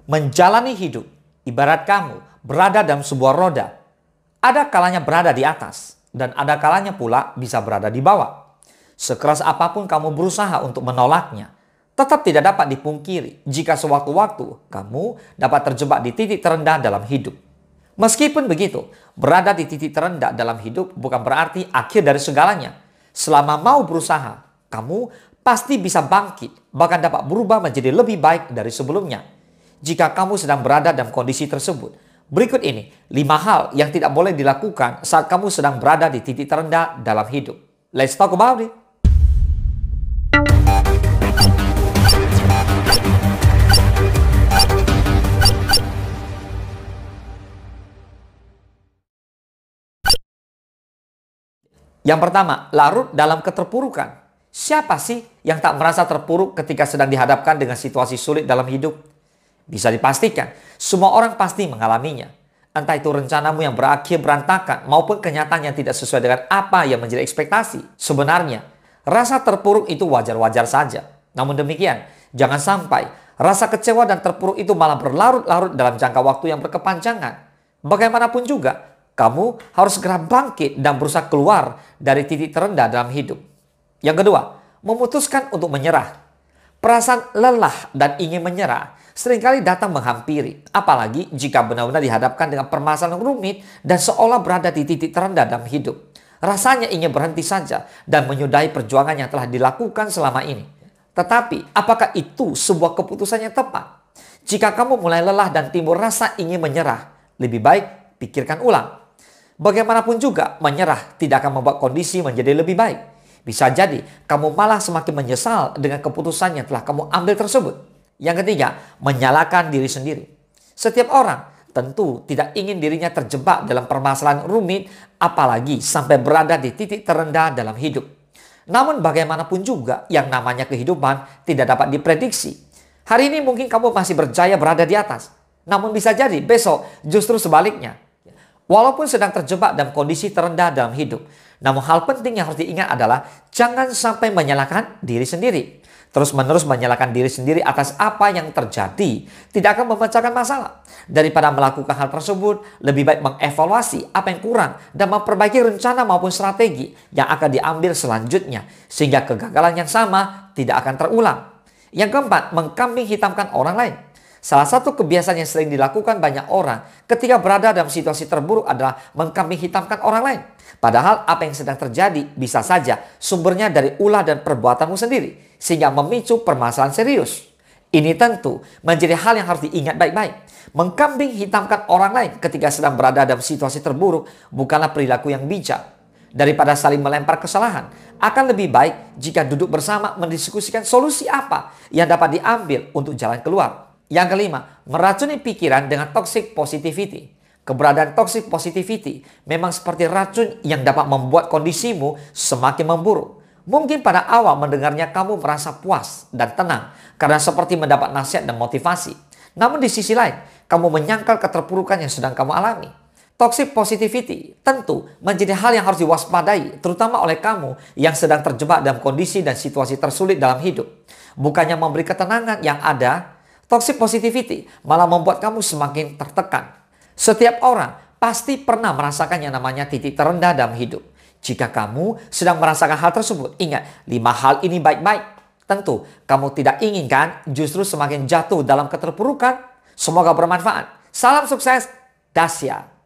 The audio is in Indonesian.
Menjalani hidup, ibarat kamu berada dalam sebuah roda. Ada kalanya berada di atas, dan ada kalanya pula bisa berada di bawah. Sekeras apapun kamu berusaha untuk menolaknya, tetap tidak dapat dipungkiri jika sewaktu-waktu kamu dapat terjebak di titik terendah dalam hidup. Meskipun begitu, berada di titik terendah dalam hidup bukan berarti akhir dari segalanya. Selama mau berusaha, kamu pasti bisa bangkit, bahkan dapat berubah menjadi lebih baik dari sebelumnya. Jika kamu sedang berada dalam kondisi tersebut, berikut ini 5 hal yang tidak boleh dilakukan saat kamu sedang berada di titik terendah dalam hidup. Let's talk about it. Yang pertama, larut dalam keterpurukan. Siapa sih yang tak merasa terpuruk ketika sedang dihadapkan dengan situasi sulit dalam hidup? Bisa dipastikan, semua orang pasti mengalaminya. Entah itu rencanamu yang berakhir berantakan maupun kenyataan yang tidak sesuai dengan apa yang menjadi ekspektasi. Sebenarnya, rasa terpuruk itu wajar-wajar saja. Namun demikian, jangan sampai rasa kecewa dan terpuruk itu malah berlarut-larut dalam jangka waktu yang berkepanjangan. Bagaimanapun juga, kamu harus segera bangkit dan berusaha keluar dari titik terendah dalam hidup. Yang kedua, memutuskan untuk menyerah. Perasaan lelah dan ingin menyerah seringkali datang menghampiri, apalagi jika benar-benar dihadapkan dengan permasalahan rumit dan seolah berada di titik terendah dalam hidup. Rasanya ingin berhenti saja dan menyudahi perjuangan yang telah dilakukan selama ini. Tetapi, apakah itu sebuah keputusan yang tepat? Jika kamu mulai lelah dan timbul rasa ingin menyerah, lebih baik pikirkan ulang. Bagaimanapun juga, menyerah tidak akan membuat kondisi menjadi lebih baik. Bisa jadi, kamu malah semakin menyesal dengan keputusan yang telah kamu ambil tersebut. Yang ketiga, menyalahkan diri sendiri. Setiap orang tentu tidak ingin dirinya terjebak dalam permasalahan rumit, apalagi sampai berada di titik terendah dalam hidup. Namun bagaimanapun juga, yang namanya kehidupan tidak dapat diprediksi. Hari ini mungkin kamu masih berjaya berada di atas, namun bisa jadi besok justru sebaliknya. Walaupun sedang terjebak dalam kondisi terendah dalam hidup, namun hal penting yang harus diingat adalah jangan sampai menyalahkan diri sendiri. Terus-menerus menyalahkan diri sendiri atas apa yang terjadi tidak akan memecahkan masalah. Daripada melakukan hal tersebut, lebih baik mengevaluasi apa yang kurang dan memperbaiki rencana maupun strategi yang akan diambil selanjutnya, sehingga kegagalan yang sama tidak akan terulang. Yang keempat, mengkambing hitamkan orang lain. Salah satu kebiasaan yang sering dilakukan banyak orang ketika berada dalam situasi terburuk adalah mengkambing hitamkan orang lain. Padahal apa yang sedang terjadi bisa saja sumbernya dari ulah dan perbuatanmu sendiri, sehingga memicu permasalahan serius. Ini tentu menjadi hal yang harus diingat baik-baik. Mengkambing hitamkan orang lain ketika sedang berada dalam situasi terburuk bukanlah perilaku yang bijak. Daripada saling melempar kesalahan, akan lebih baik jika duduk bersama mendiskusikan solusi apa yang dapat diambil untuk jalan keluar. Yang kelima, meracuni pikiran dengan toxic positivity. Keberadaan toxic positivity memang seperti racun yang dapat membuat kondisimu semakin memburuk. Mungkin pada awal mendengarnya kamu merasa puas dan tenang karena seperti mendapat nasihat dan motivasi. Namun di sisi lain, kamu menyangkal keterpurukan yang sedang kamu alami. Toxic positivity tentu menjadi hal yang harus diwaspadai, terutama oleh kamu yang sedang terjebak dalam kondisi dan situasi tersulit dalam hidup. Bukannya memberi ketenangan yang ada, toxic positivity malah membuat kamu semakin tertekan. Setiap orang pasti pernah merasakan yang namanya titik terendah dalam hidup. Jika kamu sedang merasakan hal tersebut, ingat 5 hal ini baik-baik. Tentu kamu tidak inginkan justru semakin jatuh dalam keterpurukan. Semoga bermanfaat. Salam sukses, dahsyat.